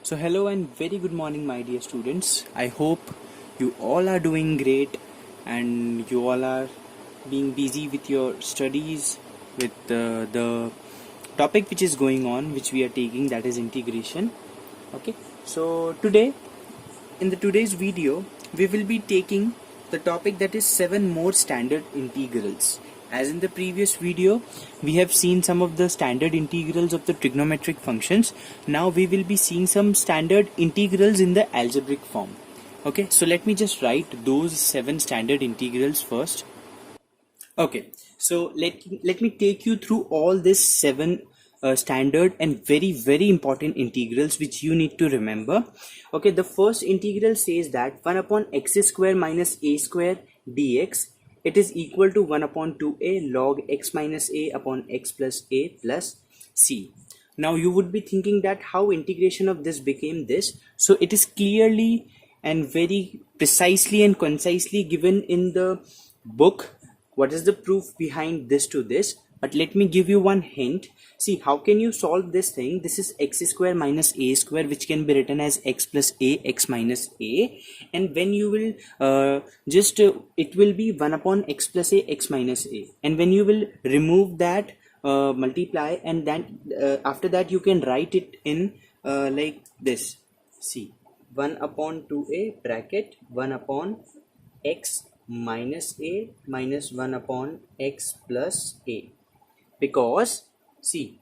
So hello and very good morning my dear students. I hope you all are doing great and you all are being busy with your studies with the topic which is going on, which we are taking, that is integration. Okay, so today in the today's video we will be taking the topic that is 7 more standard integrals. As in the previous video we have seen some of the standard integrals of the trigonometric functions. Now we will be seeing some standard integrals in the algebraic form. Okay, so let me just write those 7 standard integrals first. Okay, so let me take you through all these 7 standard and very important integrals which you need to remember. Okay, the first integral says that 1 upon x square minus a square dx, it is equal to 1 upon 2a log x minus a upon x plus a plus c. Now you would be thinking that how integration of this became this. So it is clearly and very precisely and concisely given in the book what is the proof behind this to this. But let me give you one hint. See, how can you solve this thing? This is x square minus a square, which can be written as x plus a, x minus a, and when you will it will be 1 upon x plus a, x minus a, and when you will remove that, multiply, and then after that you can write it in like this. See, 1 upon 2a bracket 1 upon x minus a minus 1 upon x plus a, because see,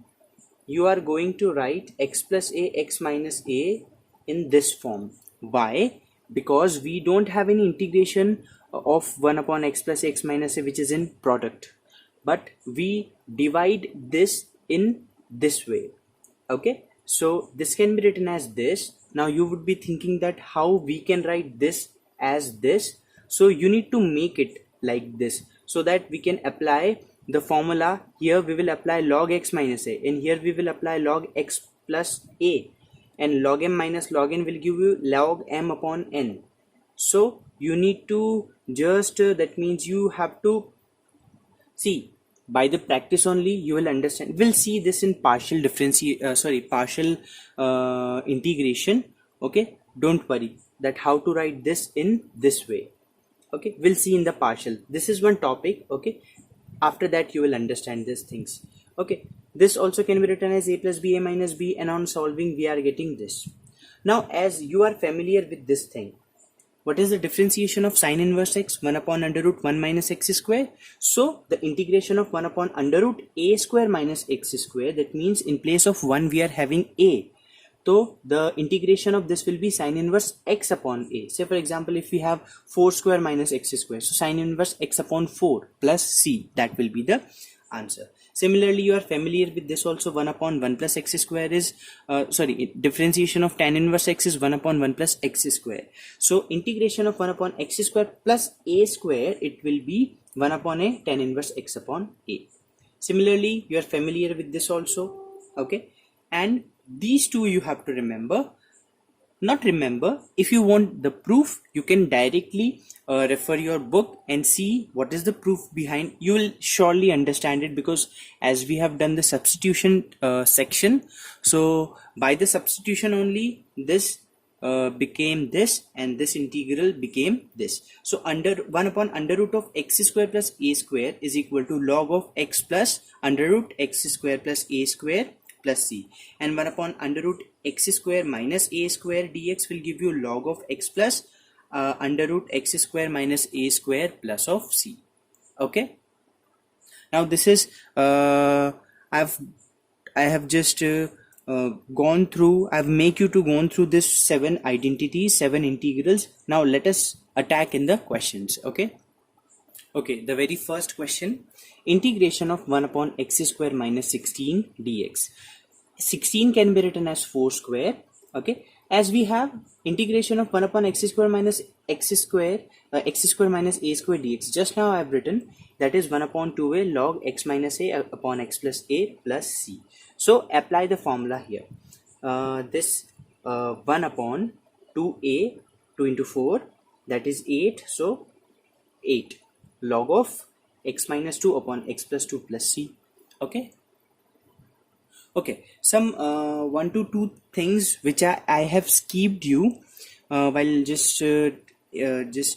you are going to write x plus a, x minus a in this form. Why? Because we don't have any integration of 1 upon x plus x minus a which is in product, but we divide this in this way. Okay, so this can be written as this. Now you would be thinking that how we can write this as this. So you need to make it like this so that we can apply the formula. Here we will apply log x minus a, and here we will apply log x plus a, and log m minus log n will give you log m upon n. So you need to just that means you have to see, by the practice only you will understand. We'll see this in partial integration. Okay, don't worry that how to write this in this way. Okay, we'll see in the partial. This is one topic. Okay, after that you will understand these things. Okay, this also can be written as a plus b, a minus b, and on solving we are getting this. Now as you are familiar with this thing, what is the differentiation of sine inverse x? 1 upon under root 1 minus x square. So the integration of 1 upon under root a square minus x square, that means in place of 1 we are having a. So the integration of this will be sine inverse x upon a. Say for example, if we have 4 square minus x square, so sine inverse x upon 4 plus c, that will be the answer. Similarly, you are familiar with this also. 1 upon 1 plus x square is differentiation of tan inverse x is 1 upon 1 plus x square. So integration of 1 upon x square plus a square, it will be 1 upon a tan inverse x upon a. Similarly, you are familiar with this also. Okay, and these two you have to remember. Not remember, if you want the proof, you can directly refer your book and see what is the proof behind. You will surely understand it, because as we have done the substitution section, so by the substitution only this became this, and this integral became this. So under 1 upon under root of x square plus a square is equal to log of x plus under root x square plus a square plus c, and 1 upon under root x square minus a square dx will give you log of x plus under root x square minus a square plus of c. Okay, now this is I have just gone through, I've make you to go through this 7 identities, 7 integrals. Now let us attack in the questions. Okay, the very first question, integration of 1 upon x square minus 16 dx. 16 can be written as 4 square. Okay, as we have integration of 1 upon x square minus x square minus a square dx, just now I have written that is 1 upon 2a log x minus a upon x plus a plus c. So apply the formula here. This 1 upon 2a, 2 into 4, that is 8, so 8 log of x minus 2 upon x plus 2 plus c. Okay, Okay, some 1 to 2 things which I have skipped you while just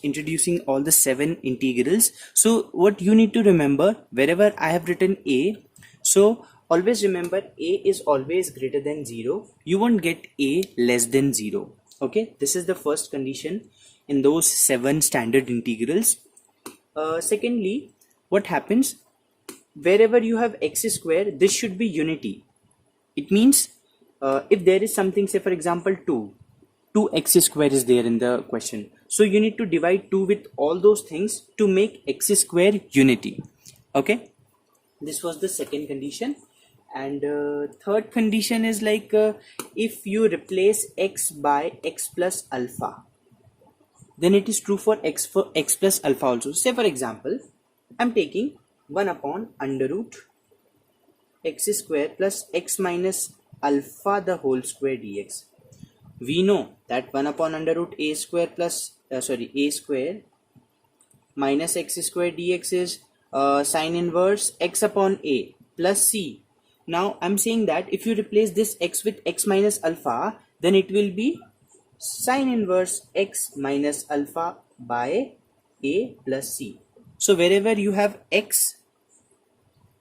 introducing all the 7 integrals. So what you need to remember, wherever I have written a, so always remember a is always greater than 0. You won't get a less than 0. Okay, this is the first condition in those 7 standard integrals. Secondly, what happens, wherever you have x square, this should be unity. It means if there is something, say for example 2x square is there in the question, so you need to divide 2 with all those things to make x square unity. Okay, this was the second condition. And third condition is like if you replace x by x plus alpha, then it is true for x plus alpha also. Say for example, I'm taking 1 upon under root x square plus x minus alpha the whole square dx. We know that 1 upon under root a square plus a square minus x square dx is sine inverse x upon a plus c. Now I'm saying that if you replace this x with x minus alpha, then it will be sine inverse x minus alpha by a plus c. So wherever you have x,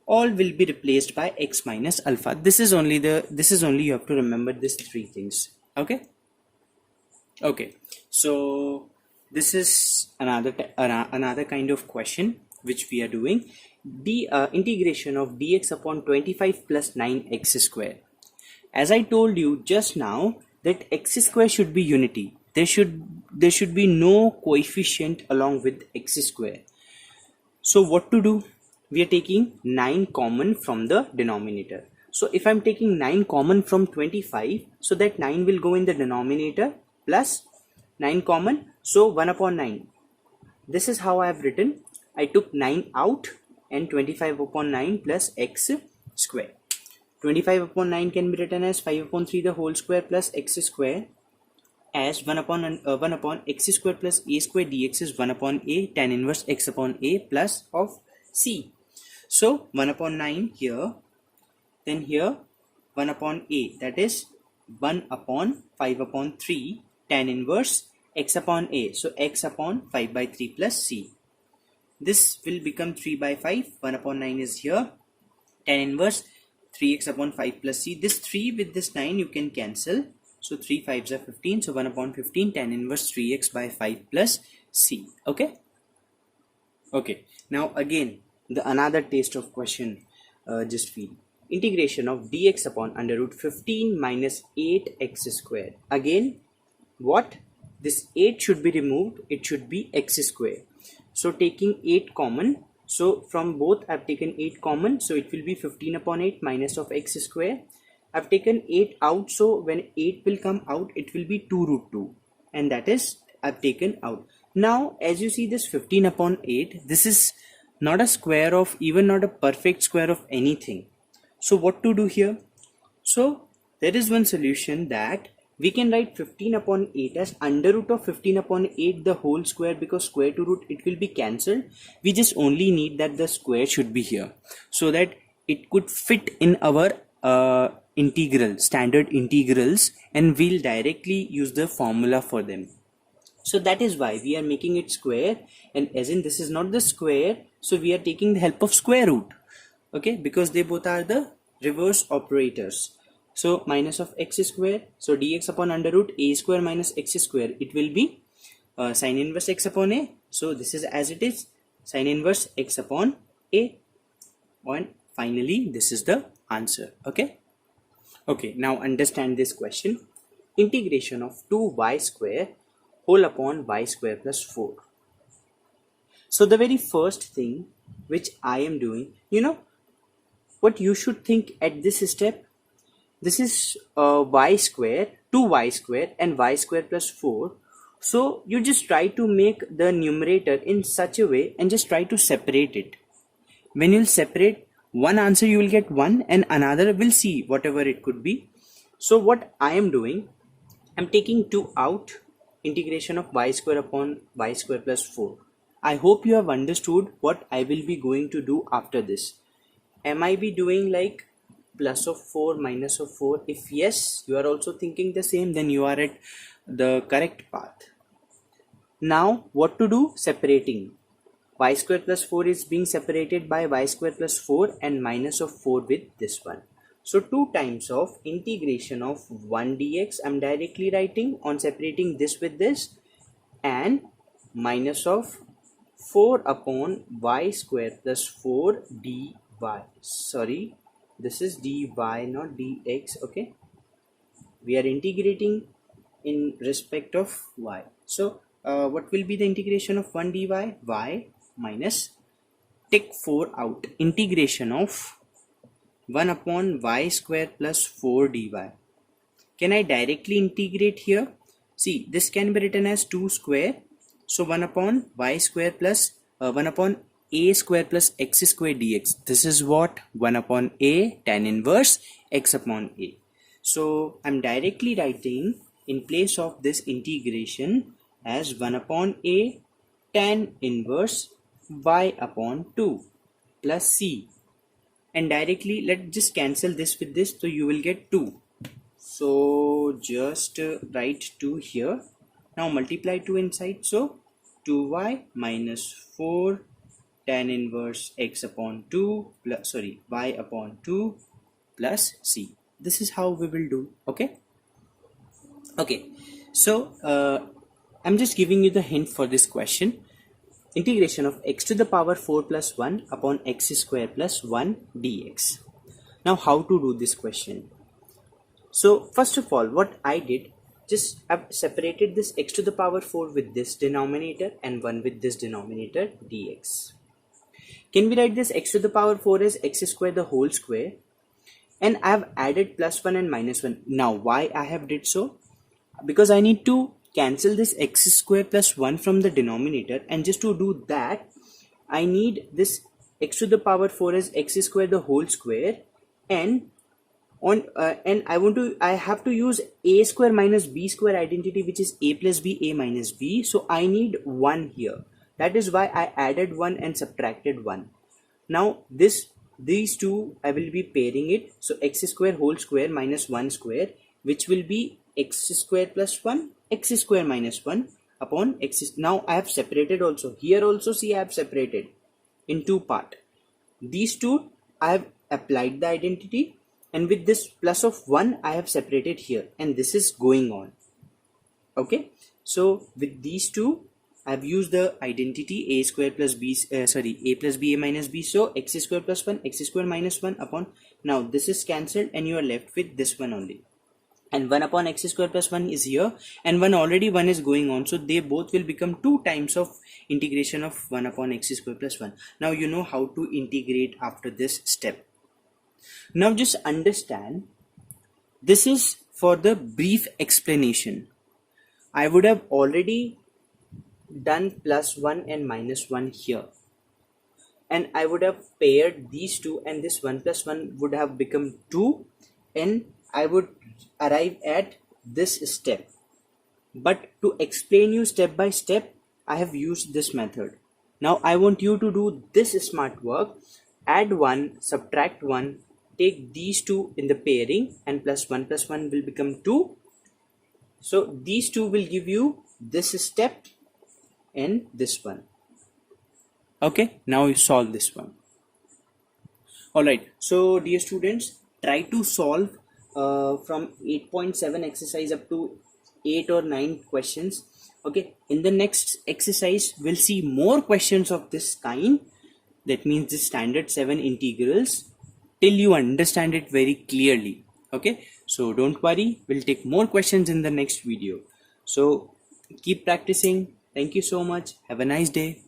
all will be replaced by x minus alpha. This is only you have to remember these 3 things. Okay, so this is another kind of question which we are doing. The integration of dx upon 25 plus 9x square. As I told you just now that x square should be unity. There should be no coefficient along with x square. So what to do? We are taking 9 common from the denominator. So if I'm taking 9 common from 25, so that 9 will go in the denominator plus 9 common, so 1 upon 9. This is how I have written. I took 9 out and 25 upon 9 plus x square. 25 upon 9 can be written as 5 upon 3 the whole square plus x square, as 1 upon x square plus a square dx is 1 upon a tan inverse x upon a plus of c. So 1 upon 9 here, then here 1 upon a, that is 1 upon 5 upon 3 tan inverse x upon a, so x upon 5 by 3 plus c. This will become 3 by 5, 1 upon 9 is here, tan inverse 3x upon 5 plus c. This 3 with this 9 you can cancel, so 3 5s are 15, so 1 upon 15 tan inverse 3x by 5 plus c. Okay, now again another taste of question, just feel. Integration of dx upon under root 15 minus 8x square. Again, what? This 8 should be removed, it should be x square. So taking 8 common, so from both I've taken 8 common, so it will be 15 upon 8 minus of x square. I've taken 8 out, so when 8 will come out, it will be 2 root 2, and that is I've taken out. Now as you see this 15 upon 8, this is not a square of, even not a perfect square of anything. So what to do here? So there is one solution, that we can write 15 upon 8 as under root of 15 upon 8 the whole square, because square to root it will be cancelled. We just only need that the square should be here, so that it could fit in our standard integrals, and we'll directly use the formula for them. So that is why we are making it square, and as in this is not the square, so we are taking the help of square root. Okay, because they both are the reverse operators. So minus of x square, so dx upon under root a square minus x square, it will be sine inverse x upon a. So this is as it is, sine inverse x upon a, and finally this is the answer. Okay, now understand this question. Integration of 2y square whole upon y square plus 4. So the very first thing which I am doing, what you should think at this step, this is y square, 2y square and y square plus 4. So you just try to make the numerator in such a way and just try to separate it. When you'll separate one answer, you will get one, and another will see whatever it could be. So what I am doing, I'm taking 2 out, integration of y square upon y square plus 4. I hope you have understood what I will be going to do after this. Am I be doing like plus of 4, minus of 4? If yes, you are also thinking the same, then you are at the correct path. Now what to do? Separating. Y square plus 4 is being separated by y square plus 4 and minus of 4 with this one. So 2 times of integration of 1 dx I'm directly writing on separating this with this, and minus of 4 upon y square plus 4 dy. Sorry, this is dy, not dx. Okay, we are integrating in respect of y. So what will be the integration of 1 dy? Y minus, take 4 out, integration of 1 upon y square plus 4 dy. Can I directly integrate here? See, this can be written as 2 square. So 1 upon y square plus 1 upon a square plus x square dx. This is what? 1 upon a tan inverse x upon a. So I'm directly writing in place of this integration as 1 upon a tan inverse y upon 2 plus c, and directly let's just cancel this with this, so you will get 2. So just write 2 here. Now multiply 2 inside, so 2y minus 4 tan inverse x upon 2 plus, sorry, y upon 2 plus c. This is how we will do. Okay, so I'm just giving you the hint for this question. Integration of x to the power 4 plus 1 upon x square plus 1 dx. Now how to do this question? So first of all, what I did, just I've separated this x to the power 4 with this denominator and 1 with this denominator dx. Can we write this x to the power 4 as x square the whole square? And I've added plus 1 and minus 1. Now why I have did so? Because I need to cancel this x square plus 1 from the denominator, and just to do that I need this x to the power 4 as x square the whole square, and I have to use a square minus b square identity, which is a plus b, a minus b. So I need 1 here. That is why I added 1 and subtracted 1. Now these two I will be pairing it. So x square whole square minus 1 square, which will be x square plus 1, x square minus 1 upon x. Now I have separated also. Here also see I have separated in 2 parts. These two I have applied the identity, and with this plus of 1 I have separated here, and this is going on. Okay, so with these two I have used the identity a square plus b, a plus b, a minus b. So x square plus 1, x square minus 1 upon, now this is cancelled and you are left with this one only. And 1 upon x square plus 1 is here, and 1 is going on, so they both will become 2 times of integration of 1 upon x square plus 1. Now you know how to integrate after this step. Now just understand, this is for the brief explanation. I would have already done plus 1 and minus 1 here, and I would have paired these two, and this 1 plus 1 would have become 2, and I would arrive at this step. But to explain you step by step, I have used this method. Now I want you to do this smart work. Add 1, subtract 1, take these two in the pairing, and plus 1 will become 2. So these two will give you this step and this one. Okay, now you solve this one. Alright, so dear students, try to solve from 8.7 exercise up to 8 or 9 questions. Okay, in the next exercise we'll see more questions of this kind. That means the standard 7 integrals, till you understand it very clearly. Okay, so don't worry, we'll take more questions in the next video. So keep practicing. Thank you so much. Have a nice day.